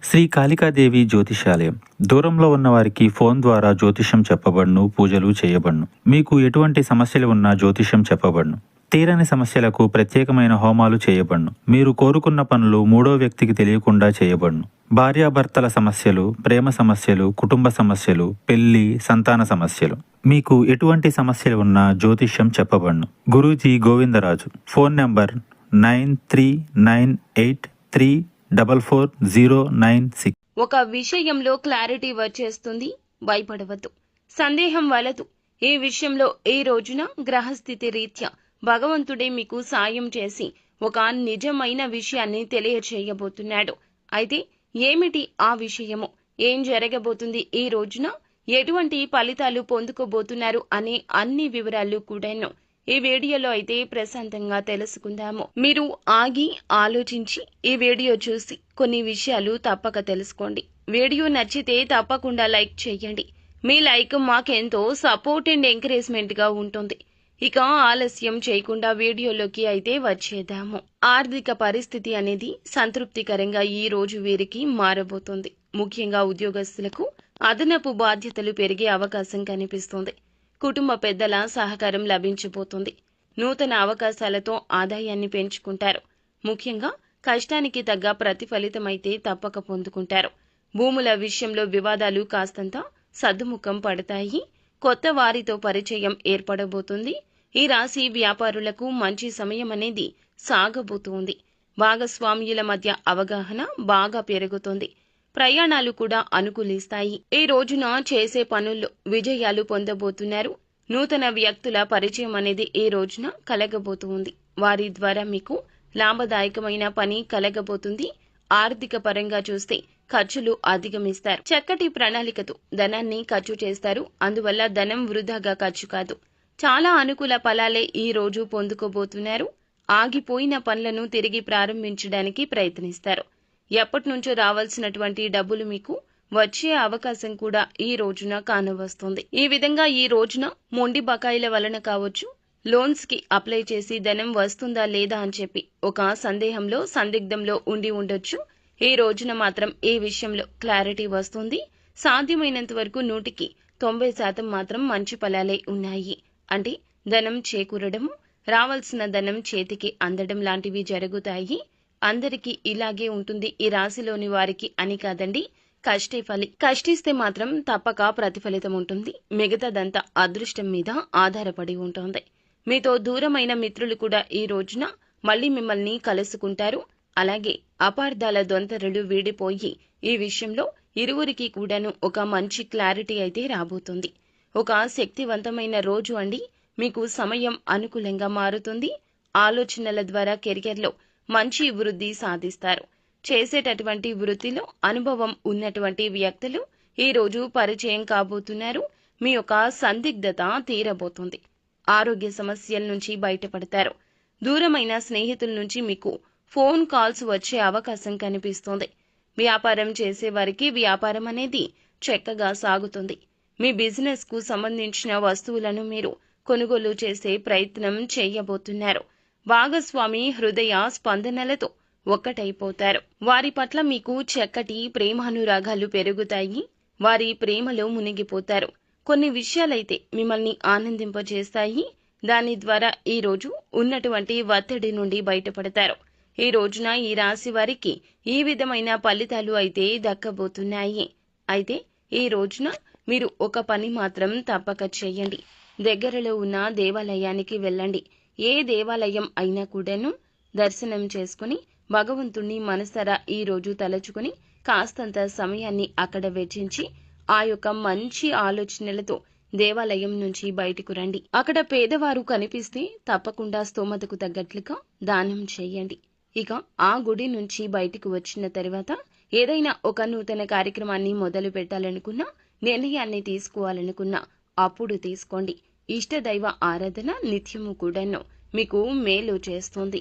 శ్రీ కాళికాదేవి జ్యోతిషాలయం. దూరంలో ఉన్న వారికి ఫోన్ ద్వారా జ్యోతిష్యం చెప్పబడును, పూజలు చేయబడును. మీకు ఎటువంటి సమస్యలు ఉన్నా జ్యోతిష్యం చెప్పబడును. తీరని సమస్యలకు ప్రత్యేకమైన హోమాలు చేయబడును. మీరు కోరుకున్న పనులు మూడో వ్యక్తికి తెలియకుండా చేయబడును. భార్యాభర్తల సమస్యలు, ప్రేమ సమస్యలు, కుటుంబ సమస్యలు, పెళ్లి, సంతాన సమస్యలు, మీకు ఎటువంటి సమస్యలు ఉన్నా జ్యోతిష్యం చెప్పబడును. గురూజీ గోవిందరాజు. Phone number 9398344096. ఒక విషయంలో క్లారిటీ వచ్చేస్తుంది. భయపడవద్దు, సందేహం వలదు. ఈ విషయంలో ఈ రోజున గ్రహస్థితి రీత్యా భగవంతుడే మీకు సాయం చేసి ఒక నిజమైన విషయాన్ని తెలియచేయబోతున్నాడు. అయితే ఏమిటి ఆ విషయము, ఏం జరగబోతుంది ఈ రోజున, ఎటువంటి ఫలితాలు పొందుకోబోతున్నారు అనే అన్ని వివరాలు కూడాను ఈ వీడియోలో అయితే ప్రశాంతంగా తెలుసుకుందాము. మీరు ఆగి ఆలోచించి ఈ వీడియో చూసి కొన్ని విషయాలు తప్పక తెలుసుకోండి. వీడియో నచ్చితే తప్పకుండా లైక్ చేయండి. మీ లైక్ మాకెంతో సపోర్ట్ అండ్ ఎంకరేజ్మెంట్ గా ఉంటుంది. ఇక ఆలస్యం చేయకుండా వీడియోలోకి అయితే వచ్చేద్దాము. ఆర్థిక పరిస్థితి అనేది సంతృప్తికరంగా ఈ రోజు వీరికి మారబోతుంది. ముఖ్యంగా ఉద్యోగస్తులకు అదనపు బాధ్యతలు పెరిగే అవకాశం కనిపిస్తుంది. కుటుంబ పెద్దల సహకారం లభించబోతుంది. నూతన అవకాశాలతో ఆదాయాన్ని పెంచుకుంటారు. ముఖ్యంగా కష్టానికి తగ్గ ప్రతిఫలితమైతే తప్పక పొందుకుంటారు. భూముల విషయంలో వివాదాలు కాస్తంత సద్దుముఖం పడతాయి. కొత్త వారితో పరిచయం ఏర్పడబోతుంది. ఈ రాశి వ్యాపారులకు మంచి సమయం అనేది సాగబోతుంది. భాగస్వామ్యుల మధ్య అవగాహన బాగా పెరుగుతుంది. ప్రయాణాలు కూడా అనుకూలిస్తాయి. ఈ రోజున చేసే పనుల్లో విజయాలు పొందబోతున్నారు. నూతన వ్యక్తుల పరిచయం అనేది ఈ రోజున కలగబోతుంది. వారి ద్వారా మీకు లాభదాయకమైన పని కలగబోతుంది. ఆర్థిక పరంగా చూస్తే ఖర్చులు అధిగమిస్తారు. చక్కటి ప్రణాళికతో ధనాన్ని ఖర్చు చేస్తారు. అందువల్ల ధనం వృధాగా ఖర్చు కాదు. చాలా అనుకూల ఫలాలే ఈ రోజు పొందుకోబోతున్నారు. ఆగిపోయిన పనులను తిరిగి ప్రారంభించడానికి ప్రయత్నిస్తారు. ఎప్పటినుంచో రావాల్సినటువంటి డబ్బులు మీకు వచ్చే అవకాశం కూడా ఈ రోజున కానవస్తుంది. ఈ విధంగా ఈ రోజున మొండి బకాయిల వలన కావచ్చు, లోన్స్ కి అప్లై చేసి ధనం వస్తుందా లేదా అని చెప్పి ఒక సందిగ్ధంలో ఉండి ఉండొచ్చు. ఈ రోజున మాత్రం ఈ విషయంలో క్లారిటీ వస్తుంది. సాధ్యమైనంత వరకు 90% మాత్రం మంచి ఫలాలే ఉన్నాయి. అంటే ధనం చేకూరడము, రావాల్సిన ధనం చేతికి అందడం లాంటివి జరుగుతాయి. అందరికీ ఇలాగే ఉంటుంది ఈ రాశిలోని వారికి అని కాదండి. కష్టిస్తే మాత్రం తప్పక ప్రతిఫలితం ఉంటుంది. మిగతాదంతా అదృష్టం మీద ఆధారపడి ఉంటుంది. మీతో దూరమైన మిత్రులు కూడా ఈ రోజున మళ్ళీ మిమ్మల్ని కలుసుకుంటారు. అలాగే అపార్థాల దొంతరలు వీడిపోయి ఈ విషయంలో ఇరువురికి కూడాను ఒక మంచి క్లారిటీ అయితే రాబోతుంది. ఒక శక్తివంతమైన రోజు అండి. మీకు సమయం అనుకూలంగా మారుతుంది. ఆలోచనల ద్వారా కెరియర్లో మంచి వృద్ధి సాధిస్తారు. చేసేటటువంటి వృత్తిలో అనుభవం ఉన్నటువంటి వ్యక్తులు ఈ రోజు పరిచయం కాబోతున్నారు. మీ యొక్క సందిగ్ధత తీరబోతుంది. ఆరోగ్య సమస్యల నుంచి బయటపడతారు. దూరమైన స్నేహితుల నుంచి మీకు ఫోన్ కాల్స్ వచ్చే అవకాశం కనిపిస్తుంది. వ్యాపారం చేసే వారికి వ్యాపారం అనేది చక్కగా సాగుతుంది. మీ బిజినెస్ కు సంబంధించిన వస్తువులను మీరు కొనుగోలు చేసే ప్రయత్నం చేయబోతున్నారు. భాగస్వామి హృదయ స్పందనలతో ఒక్కటైపోతారు. వారి పట్ల మీకు చక్కటి ప్రేమానురాగాలు పెరుగుతాయి. వారి ప్రేమలో మునిగిపోతారు. కొన్ని విషయాలైతే మిమ్మల్ని ఆనందింపజేస్తాయి. దాని ద్వారా ఈ రోజు ఉన్నటువంటి ఒత్తిడి నుండి బయటపడతారు. ఈ రోజున ఈ రాశి వారికి ఈ విధమైన ఫలితాలు అయితే దక్కబోతున్నాయి. అయితే ఈ రోజున మీరు ఒక పని మాత్రం తప్పక చేయండి. దగ్గరలో ఉన్న దేవాలయానికి వెళ్ళండి. ఏ దేవాలయం అయినా కూడాను దర్శనం చేసుకుని భగవంతుణ్ణి మనసారా ఈ రోజు తలచుకుని కాస్తంత సమయాన్ని అక్కడ వెచ్చించి ఆ యొక్క మంచి ఆలోచనలతో దేవాలయం నుంచి బయటకు రండి. అక్కడ పేదవారు కనిపిస్తే తప్పకుండా స్తోమతకు తగ్గట్లుగా దానం చేయండి. ఇక ఆ గుడి నుంచి బయటకు వచ్చిన తర్వాత ఏదైనా ఒక నూతన కార్యక్రమాన్ని మొదలు పెట్టాలనుకున్నా, నిర్ణయాన్ని తీసుకోవాలనుకున్నా అప్పుడు తీసుకోండి. ఇష్టదైవ ఆరాధన నిత్యము కూడాను మీకు మేలు చేస్తుంది.